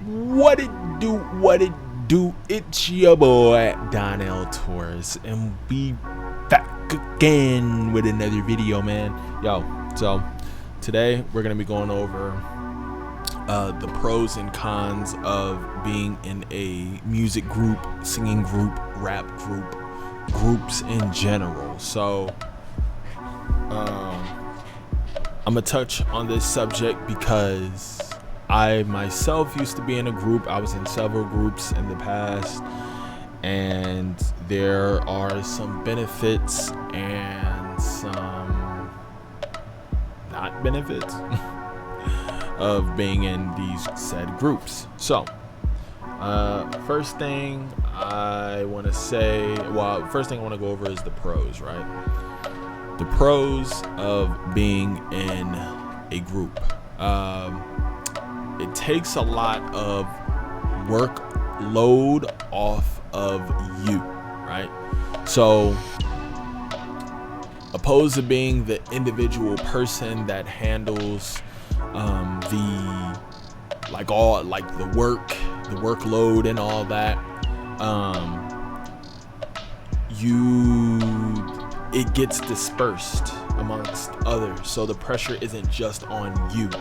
What it do, what it do, it's your boy Donnell Torres, and we back again with another video, man. So today we're gonna be going over the pros and cons of being in a music group, singing group, rap group, groups in general. So I'm gonna touch on this subject because I myself used to be in a group. I was in several groups in the past, and there are some benefits and some not benefits of being in these said groups. So first thing I want to go over is the pros, right? The pros of being in a group. It takes a lot of workload off of you, right? So opposed to being the individual person that handles the workload and all that, it gets dispersed amongst others, so the pressure isn't just on you.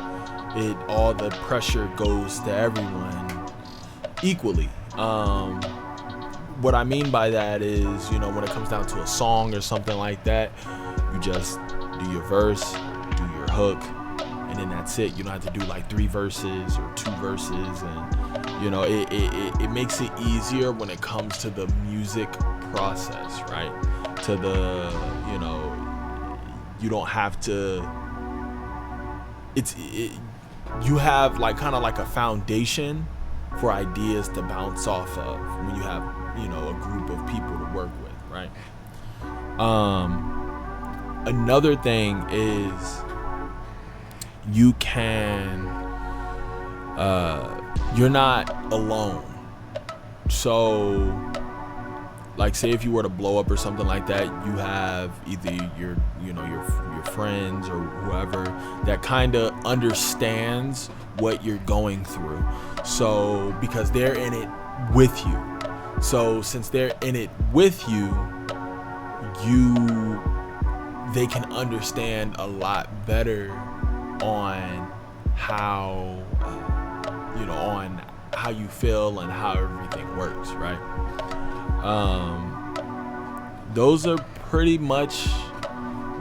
All the pressure goes to everyone equally. What I mean by that is, when it comes down to a song or something like that, you just do your verse, do your hook, and then that's it. You don't have to do like 3 verses or 2 verses, and it makes it easier when it comes to the music process, right? To the you don't have to. You have kind of like a foundation for ideas to bounce off of when you have a group of people to work with, right? Another thing is you can you're not alone. So say if you were to blow up or something like that, you have either your friends or whoever that kind of understands what you're going through. So because they're in it with you. So since they're in it with you, they can understand a lot better on how on how you feel and how everything works, right? Those are pretty much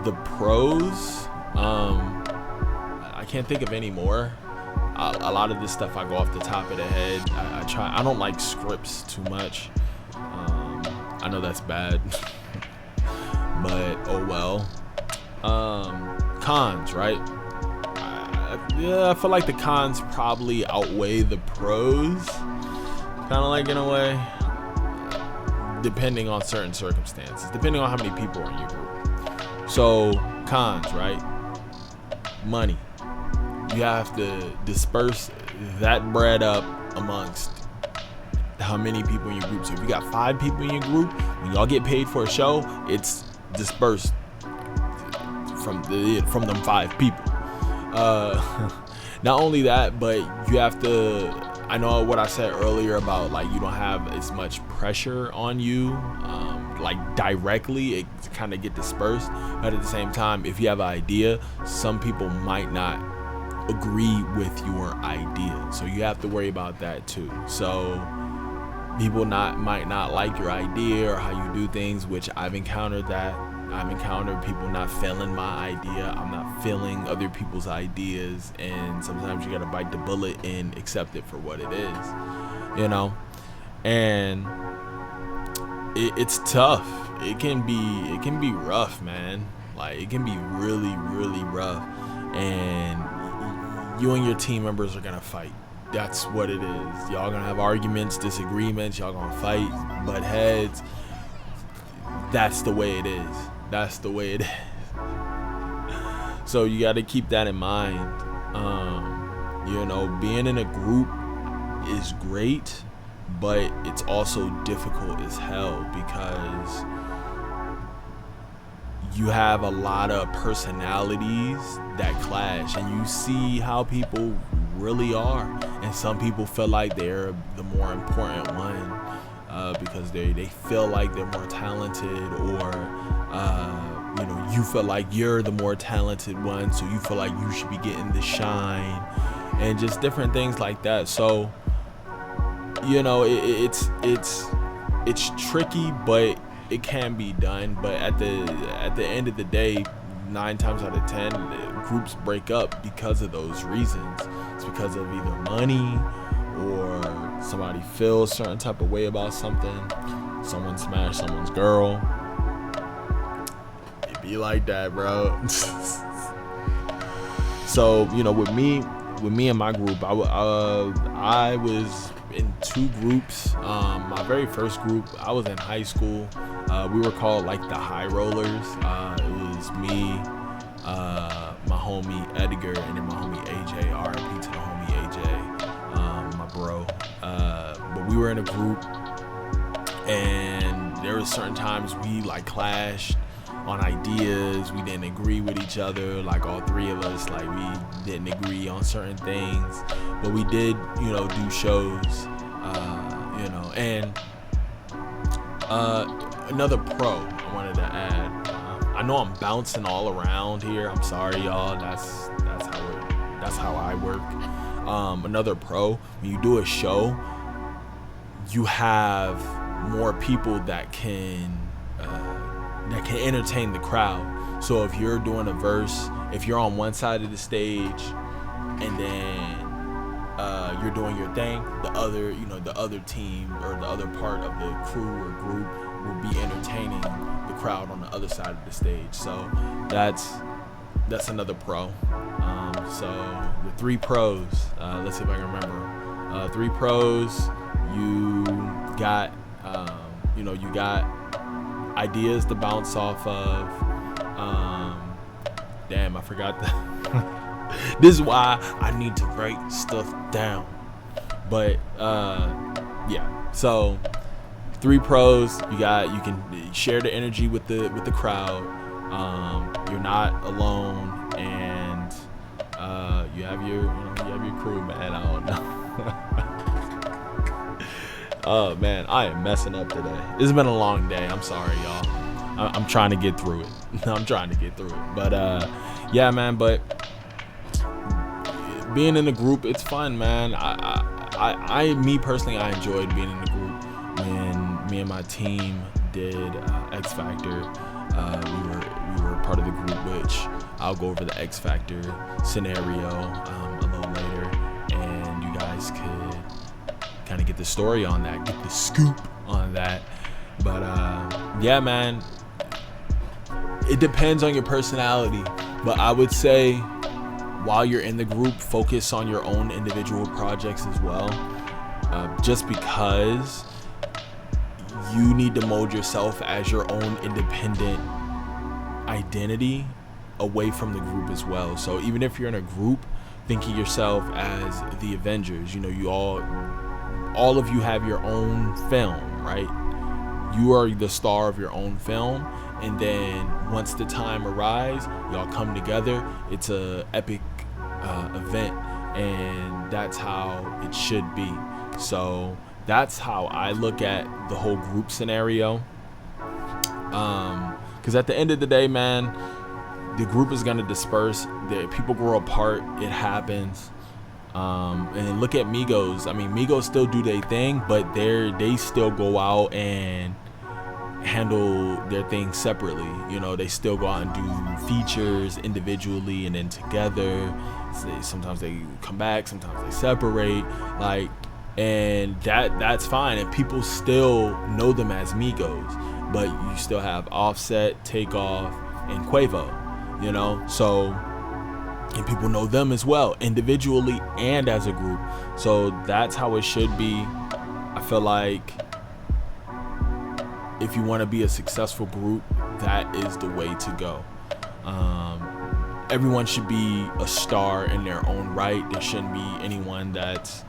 the pros. I can't think of any more. A lot of this stuff I go off the top of the head. I don't like scripts too much. I know that's bad, but oh well. Cons, right? I feel like the cons probably outweigh the pros, kind of in a way, depending on certain circumstances, depending on how many people are in your group. So cons, right? Money. You have to disperse that bread up amongst how many people in your group. So if you got 5 people in your group, when y'all get paid for a show, it's dispersed from them 5 people. Not only that, but you have to, I know what I said earlier about you don't have as much pressure on you, directly. It kind of get dispersed, but at the same time, if you have an idea, some people might not agree with your idea, so you have to worry about that too. So people might not like your idea or how you do things, which I've encountered people not feeling my idea. I'm not feeling other people's ideas, and sometimes you gotta bite the bullet and accept it for what it is, and it's tough. It can be rough, man. It can be really, really rough, and you and your team members are gonna fight. That's what it is. Y'all gonna have arguments, disagreements. Y'all gonna fight, butt heads. That's the way it is. That's the way it is. So you got to keep that in mind. Being in a group is great, but it's also difficult as hell because you have a lot of personalities that clash, and you see how people really are. And some people feel like they're the more important one because they feel like they're more talented, or you feel like you're the more talented one, so you feel like you should be getting the shine, and just different things like that. So it's tricky, but it can be done. But at the end of the day, 9 times out of 10, groups break up because of those reasons. It's because of either money, or somebody feels a certain type of way about something. Someone smashed someone's girl. It be like that, bro. So with me and my group, I was in 2 groups. My very first group, I was in high school. We were called like the High Rollers. It was me, my homie Edgar, and then my homie AJ. R.I.P. to the homie AJ, my bro. But we were in a group, and there were certain times we like clashed on ideas. We didn't agree with each other, like all 3 of us, like we didn't agree on certain things, but we did do shows, and another pro I wanted to add. I know I'm bouncing all around here, I'm sorry y'all. That's how I work. Another pro, when you do a show, you have more people that can entertain the crowd. So if you're doing a verse, if you're on one side of the stage, and then you're doing your thing, the other team or the other part of the crew or group will be entertaining the crowd on the other side of the stage. So that's another pro. So the 3 pros, let's see if I can remember. 3 pros, you got you got ideas to bounce off of. Damn, I forgot that. This is why I need to write stuff down. But yeah, so 3 pros, you can share the energy with the crowd. You're not alone, and you have your crew, man. I don't know. Oh man, I am messing up today. It's been a long day. I'm sorry, y'all. I'm trying to get through it. But yeah, man. But being in a group, it's fun, man. Me personally, I enjoyed being in the group. When me and my team did X Factor, we were part of the group, which I'll go over the X Factor scenario a little later, and you guys could kind of get the story on that, get the scoop on that. But yeah, man, it depends on your personality. But I would say, while you're in the group, focus on your own individual projects as well, just because you need to mold yourself as your own independent identity away from the group as well. So even if you're in a group, think of yourself as the Avengers. You all of you have your own film, right? You are the star of your own film, and then once the time arrives, y'all come together. It's a epic event, and that's how it should be. So that's how I look at the whole group scenario, because at the end of the day, man, the group is going to disperse. The people grow apart. It happens. And look at Migos. I mean, Migos still do their thing, but they still go out and handle their thing separately. They still go out and do features individually and then together. Sometimes they come back, sometimes they separate, and that's fine, and people still know them as Migos. But you still have Offset, Takeoff, and Quavo, so, and people know them as well, individually and as a group. So that's how it should be. I feel like if you want to be a successful group, that is the way to go. Everyone should be a star in their own right. There shouldn't be anyone that's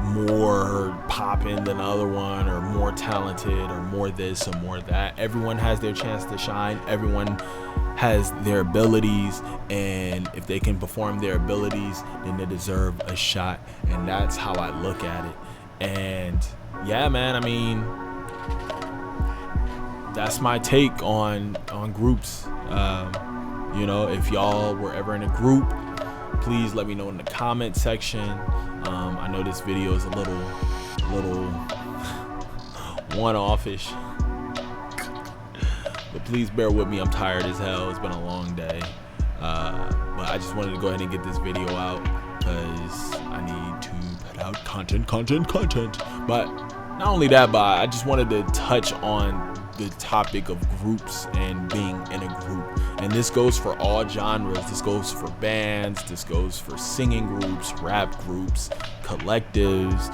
more popping than the other one, or more talented, or more this or more that. Everyone has their chance to shine. Everyone has their abilities, and if they can perform their abilities, then they deserve a shot. And that's how I look at it. And yeah, man, I mean, that's my take on groups. You know, if y'all were ever in a group, please let me know in the comment section. I know this video is a little one-offish, but please bear with me. I'm tired as hell. It's been a long day, but I just wanted to go ahead and get this video out because I need to put out content. But not only that, but I just wanted to touch on the topic of groups and being in a group. And this goes for all genres. This goes for bands, this goes for singing groups, rap groups, collectives,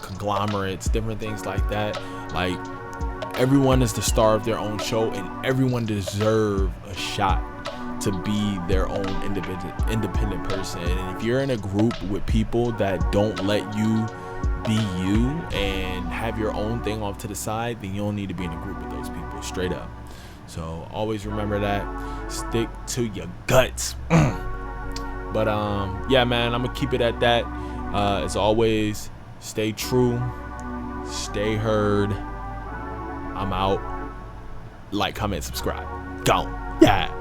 conglomerates, different things like that. Like, everyone is the star of their own show, and everyone deserves a shot to be their own independent person. And if you're in a group with people that don't let you be you and have your own thing off to the side, then you don't need to be in a group with those people, straight up. So always remember that. Stick to your guts. But yeah, man, I'm gonna keep it at that. As always, stay true, stay heard. I'm out. Like, comment, subscribe. Go. Yeah.